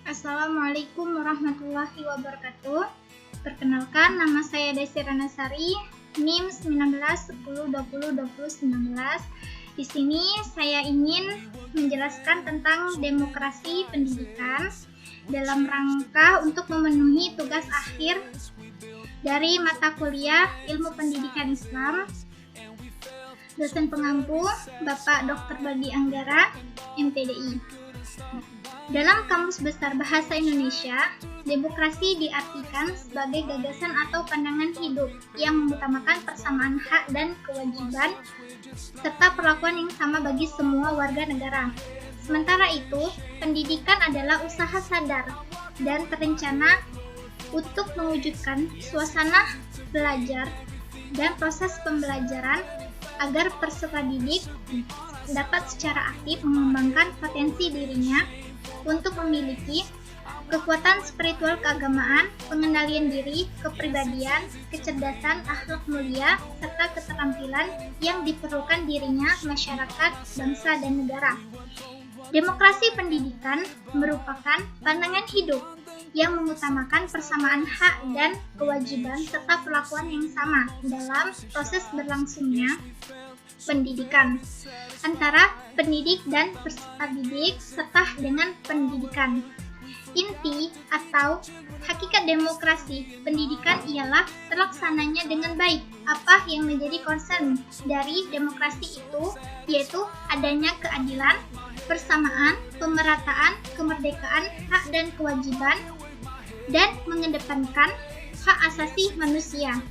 Assalamualaikum warahmatullahi wabarakatuh. Perkenalkan, nama saya Desi Ranasari, NIM 1910202019. Di sini saya ingin menjelaskan tentang demokrasi pendidikan dalam rangka untuk memenuhi tugas akhir dari mata kuliah Ilmu Pendidikan Islam. Dosen pengampu Bapak Dr. Badi Anggara, MPDI. Dalam Kamus Besar Bahasa Indonesia, demokrasi diartikan sebagai gagasan atau pandangan hidup yang mengutamakan persamaan hak dan kewajiban serta perlakuan yang sama bagi semua warga negara. Sementara itu, pendidikan adalah usaha sadar dan terencana untuk mewujudkan suasana belajar dan proses pembelajaran agar peserta didik dapat secara aktif mengembangkan potensi dirinya untuk memiliki kekuatan spiritual keagamaan, pengendalian diri, kepribadian, kecerdasan, akhlak mulia, serta keterampilan yang diperlukan dirinya, masyarakat, bangsa, dan negara. Demokrasi pendidikan merupakan pandangan hidup yang mengutamakan persamaan hak dan kewajiban serta perlakuan yang sama dalam proses berlangsungnya pendidikan antara pendidik dan peserta didik serta dengan pendidikan. Inti atau hakikat demokrasi pendidikan ialah terlaksananya dengan baik apa yang menjadi concern dari demokrasi itu, yaitu adanya keadilan, persamaan, pemerataan, kemerdekaan, hak dan kewajiban, dan mengedepankan hak asasi manusia.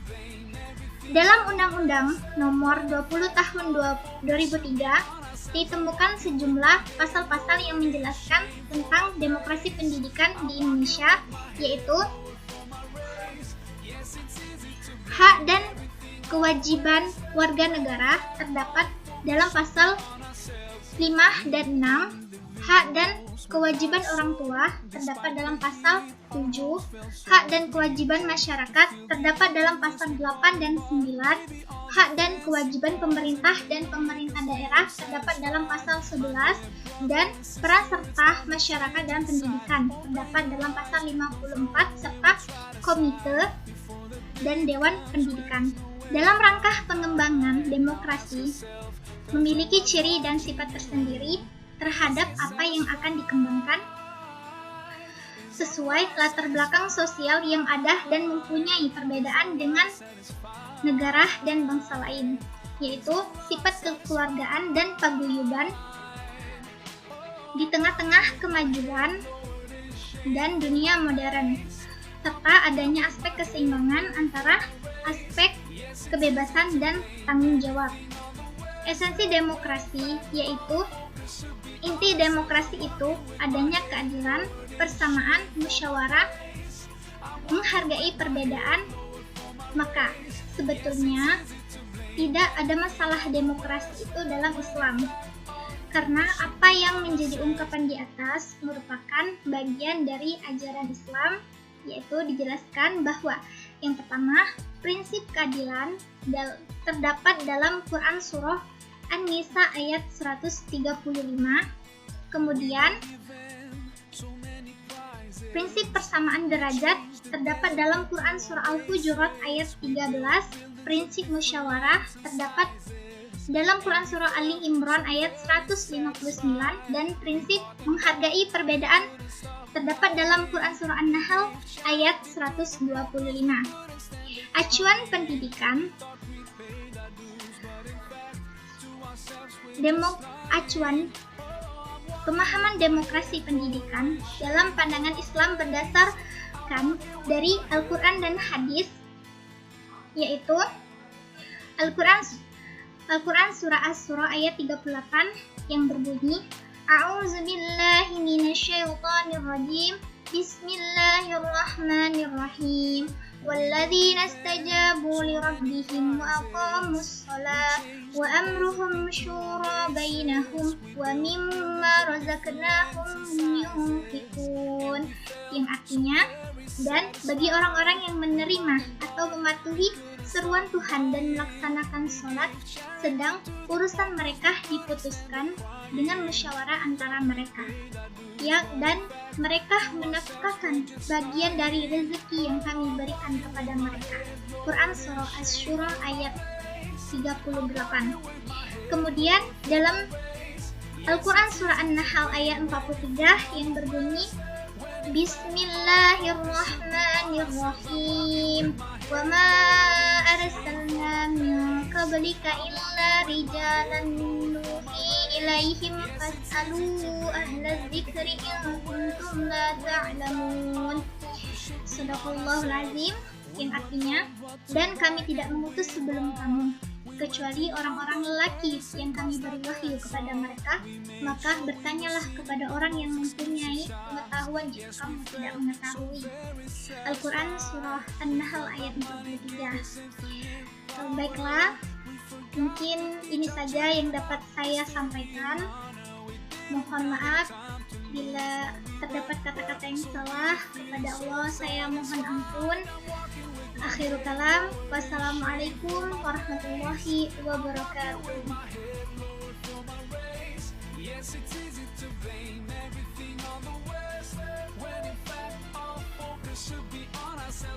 Dalam Undang-Undang Nomor 20 Tahun 2003 ditemukan sejumlah pasal-pasal yang menjelaskan tentang demokrasi pendidikan di Indonesia, yaitu hak dan kewajiban warga negara terdapat dalam pasal 5 dan 6, hak dan kewajiban orang tua terdapat dalam pasal 7, hak dan kewajiban masyarakat terdapat dalam pasal 8 dan 9, hak dan kewajiban pemerintah dan pemerintah daerah terdapat dalam pasal 11, dan peran serta masyarakat dalam pendidikan terdapat dalam pasal 54 serta komite dan dewan pendidikan. Dalam rangka pengembangan demokrasi memiliki ciri dan sifat tersendiri terhadap apa yang akan dikembangkan sesuai latar belakang sosial yang ada dan mempunyai perbedaan dengan negara dan bangsa lain, yaitu sifat kekeluargaan dan paguyuban di tengah-tengah kemajuan dan dunia modern, serta adanya aspek keseimbangan antara aspek kebebasan dan tanggung jawab. Esensi demokrasi yaitu inti demokrasi itu adanya keadilan, persamaan, musyawarah, menghargai perbedaan. Maka sebetulnya tidak ada masalah demokrasi itu dalam Islam, karena apa yang menjadi ungkapan di atas merupakan bagian dari ajaran Islam, yaitu dijelaskan bahwa yang pertama, prinsip keadilan terdapat dalam Quran Surah An-Nisa ayat 135. Kemudian prinsip persamaan derajat terdapat dalam Quran Surah Al-Hujurat ayat 13. Prinsip musyawarah terdapat dalam Quran Surah Ali Imran ayat 159, dan prinsip menghargai perbedaan terdapat dalam Quran Surah An-Nahl ayat 125. Acuan pendidikan acuan pemahaman demokrasi pendidikan dalam pandangan Islam berdasarkan dari Al-Quran dan Hadis, yaitu Al-Quran Surah As-Surah ayat 38 yang berbunyi, A'udzubillahi minasyaitonirrajim, Bismillahirrahmanirrahim. Walladzina istajabu lirabbihim wa aqamus shalah wa amruhum syura bainahum wa mimma razaqnahum yunfiqun, yang artinya, dan bagi orang-orang yang menerima atau mematuhi seruan Tuhan dan melaksanakan sholat, sedang urusan mereka diputuskan dengan musyawarah antara mereka. Dan mereka menafkahkan bagian dari rezeki yang kami berikan kepada mereka. Quran Surah Asy-Syura ayat 38. Kemudian dalam Al-Quran Surah An-Nahl ayat 43 yang berbunyi, Bismillahirrahmanirrahim. Wa ma arsalna min qablika illa rijalan nuhi ilaihim fas'alu ahla dzikri in kuntum la ta'lamun. Shadaqallahul azim, yang artinya, dan kami tidak mengutus sebelum kamu kecuali orang-orang lelaki yang kami beri wahyu kepada mereka, maka bertanyalah kepada orang yang mempunyai pengetahuan jika kamu tidak mengetahui. Al-Quran Surah An-Nahl ayat 43. Baiklah, mungkin ini saja yang dapat saya sampaikan. Mohon maaf bila terdapat kata-kata yang salah. Kepada Allah saya mohon ampun. Akhirul kalam, wassalamualaikum warahmatullahi wabarakatuh. Yes, it's easy to blame everything on the West, when in fact our focus should be